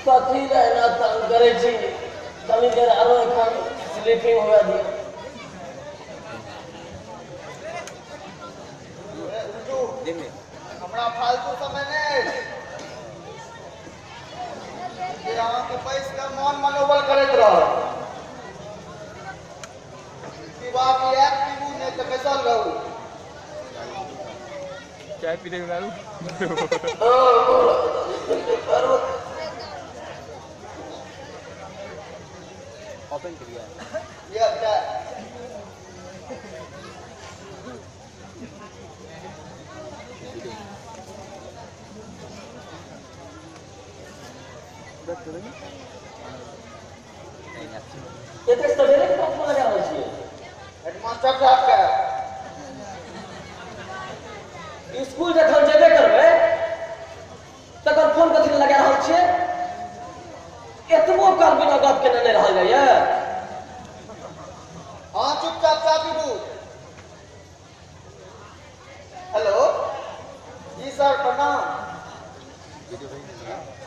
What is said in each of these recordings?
कथी रहना तंग करे छी कनी देर आरो एखन स्लीपिंग हुआ दिया हमरा फालतू समय नहीं ये अहाँ के पैस के मन मनोबल करैत रह की बात ये पीबू नहीं तो बैसल रहू चाय पीते हुए आलू ओपन किया ये क्या एते सवेरे के फोन लगा रहल छियै हेडमास्टर साहब के स्कूल जखन जेबे करबै तखन फोन कथी लगा रहल छियै एतबो काल बिना गप केने नहि रहल जाइए हाँ चुपचाप चा पीबू हेलो जी सर प्रणाम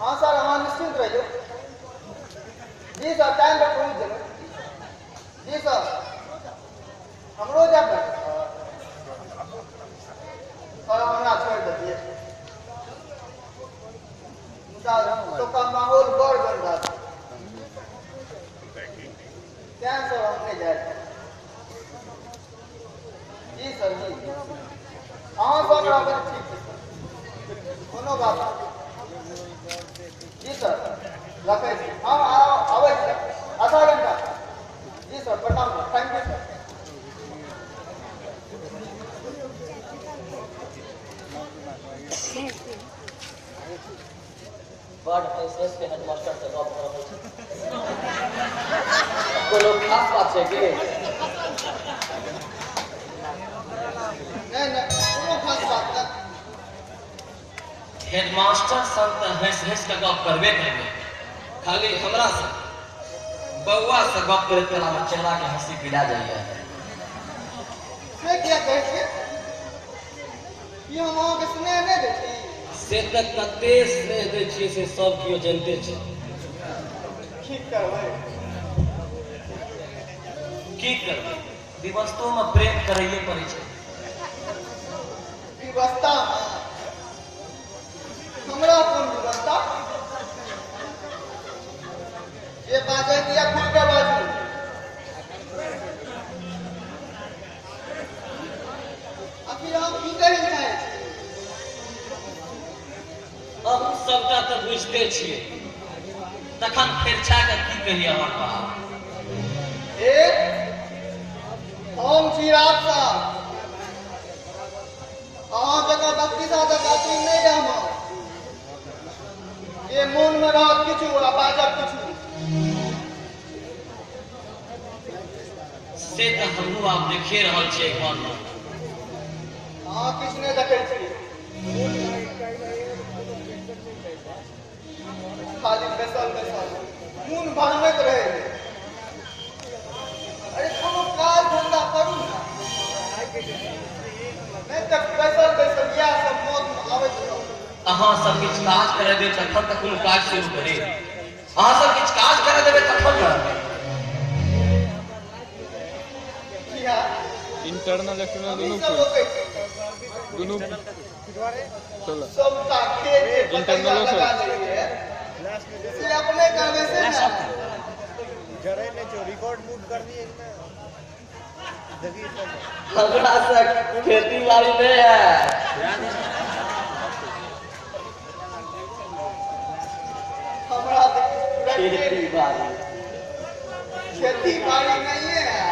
हाँ सर हाँ निश्चिंत रहिए जी सर टाइम पर पहुँच जाए जी सर हमरो जाए सर हमरा छोड़ दिए तो का माहौल बड़ गंदा क्या सर हमने जाए जी सर जी हाँ सर बराबर ठीक है कोनो बात जी सर रखे हाँ आवे आधा घंटा जी सर प्रणाम थैंक यू सर बड़ एसएस के हेडमास्टर से गप कर रहल छी कोनो खास बात छै कि नहीं कोनो खास बात नहीं हेडमास्टर सब त हंस हंस के गप करबे करबे खाली हमरा से बौआ से गप करैत काल हमर चेहरा के हंसी गिरा जाइए से क्या कहै छियै कि हम अहाँ के स्नेह नहीं दै छी से तक कते स्नेह दै छियै से सब केओ जानते छै ठीक करबै की करबै विवस्तो में प्रेम करैये पड़ै छै व्यवस्था हमरा कोन व्यवस्था ये बाजे दिया खुल के बाजू आखिर हम की कहै चाहै छी हम सबटा तऽ बुझते छियै तखन फेर छाके की कही हमर बाप एक हम चिराग साहब अहाँ जगह बत्ती सादा काती नहीं रहम ये मोन में रहत किछु आ बाजब किछु से तऽ हमहूँ आब देखिए रहल छियै एक बार अहाँ किछु नहीं देखै छी खाली बैसल खून भरमैत रहे अरे कोनो काज धंधा करू ना नहीं तो बैसल इएह सब मौत आबैत रहू अहाँ सब किछु काज करे देबै तखन तक कोनो काज शुरू करे अहाँ सब किछु काज करे देबै तखन न किया इंटरनल एक्सटर्नल दोनों चलो सबका खेत इंटरनल लगा देंगे से अपने करवे से ना जरे ने जो रिकॉर्ड मूव कर दिए हमरा से खेती बाड़ी नहीं है हमरा खेती बाड़ी नहीं है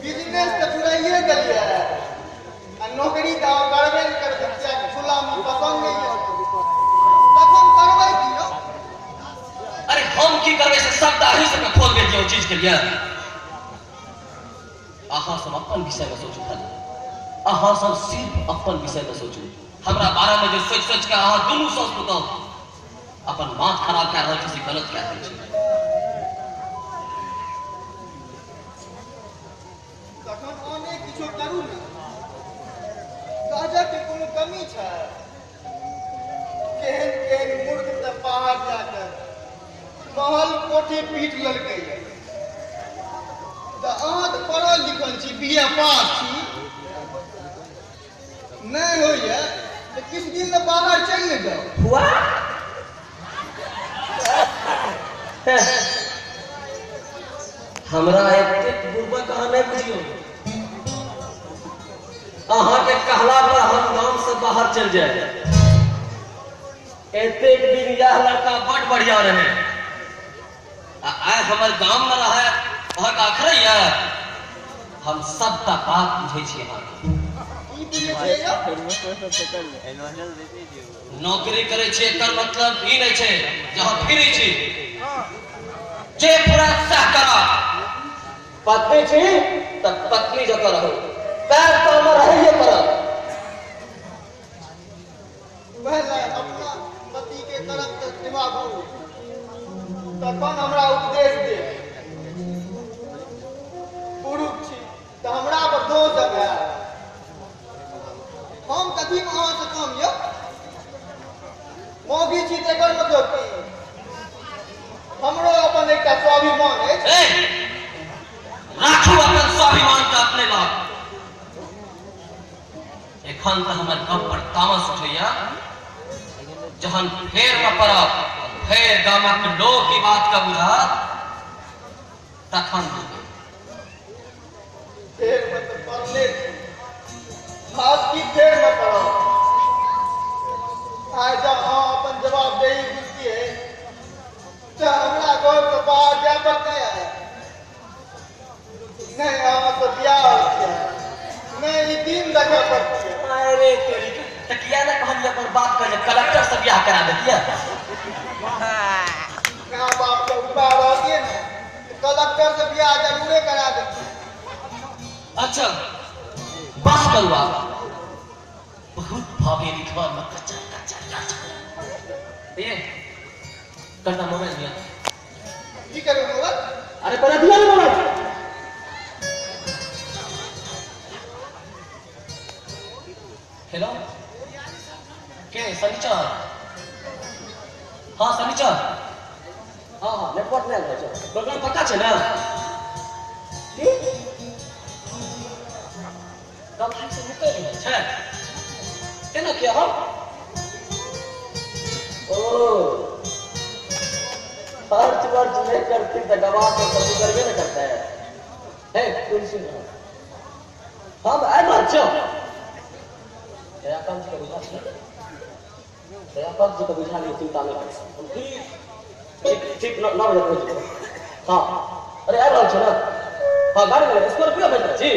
बिजनेस तो छुड़ाइए गलिए नौकरी का करबे नहीं करते खुला में पसंद नहीं है तखन करबै दियो अरे हम की करबे से सब दाढ़ी से खोल देलिए ओ चीज के लिए अहाँ सब अपन विषय में सोचू खाली अहाँ सब सिर्फ अपन विषय में सोचू हमरा बारे में जो सोच सोच के अहाँ दुनू सोच बताओ अपन बात खराब कर रहल छी गलत कह रहल छी महल कोठी पीट ललकै तऽ अहाँ तऽ पढ़ल लिखल छी बीए पास छी नहीं होइए तो किस दिन में बाहर चल जाओ हुआ हमरा एतेक बुर्बक अहाँ नहीं बुझियो अहाँ के कहला पर हम गांव से बाहर चल जाए एतेक दिन यह लड़का बड़ बढ़िया रहे आए हमर गांव में रहे वहां का आखिर है हम सब का बात बुझे छी अहाँ ई बुझे छै यौ नौकरी करे छे एकर मतलब ई नहीं छे जहां फिरै छी जे पूरा सह करा पत्नी छी त पत्नी जका रहो पैर तो में रहिए करब पहले अपना पति के तरफ से दिमागू तखन हमरा उपदेश दे पुरुष छी त हमरा पर दोष देबे हम कथी में अहाँ से कम यौ मौगी छी तेकर मतलब की हमरो अपन एकटा स्वाभिमान अछि राखू अपन स्वाभिमान का अपने बाप एखन तो हमर गप पर तामस उठैया जहन फेर में पड़ब फेर गामक लोग की बात का बुझा तखन फेर में तो पढ़ले छी खास की फेर में पढ़ो आज जब अहाँ अपन जवाबदेही बुझिए तो हमरा घर से बाहर जाए पड़ते है नहीं अहाँ से ब्याह होती है नहीं ई दिन देखा पड़ती है अरे तेरी तकिया ना कहलिए अपन बात कर कलेक्टर से ब्याह करा देती है माँ बाप का उपाय रहती है ना कलेक्टर से ब्याह जरूर करा देती अच्छा बस करुआ बहुत भागे लिखवा मत ये करना मोबाइल दिया की करूँ मोबाइल अरे पर दिया ना मोबाइल हेलो के सनीचर हाँ सनीचर हाँ हाँ नेटवर्क में आयल छै प्रोग्राम पक्का छै ना की कब भाई से निकल गया छै केना किया हम ओ खर्च वर्च नहीं करती तो दवा तो कभी करबे नहीं करता है तुम सुन हम आए बात छो दयाकांत जी को बुझा लिए चिंता नहीं कर ठीक ठीक 9 बजे पहुंच हाँ अरे आ रहा छो ना हाँ गाड़ी में स्कॉर्पियो भेज छी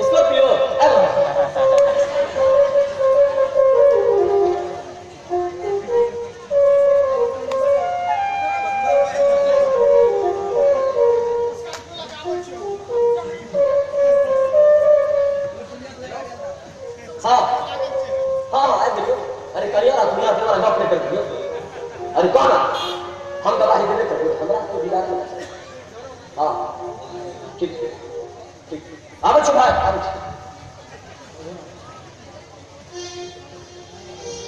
स्कॉर्पियो आ रहा हाँ हाँ हाँ आज देखो अरे करिए ना दुनिया तुम्हारा गप नहीं कर दियो अरे कौन हम गवाही देने कर हमरा तो दिला हाँ ठीक ठीक आवे छो भाई आवे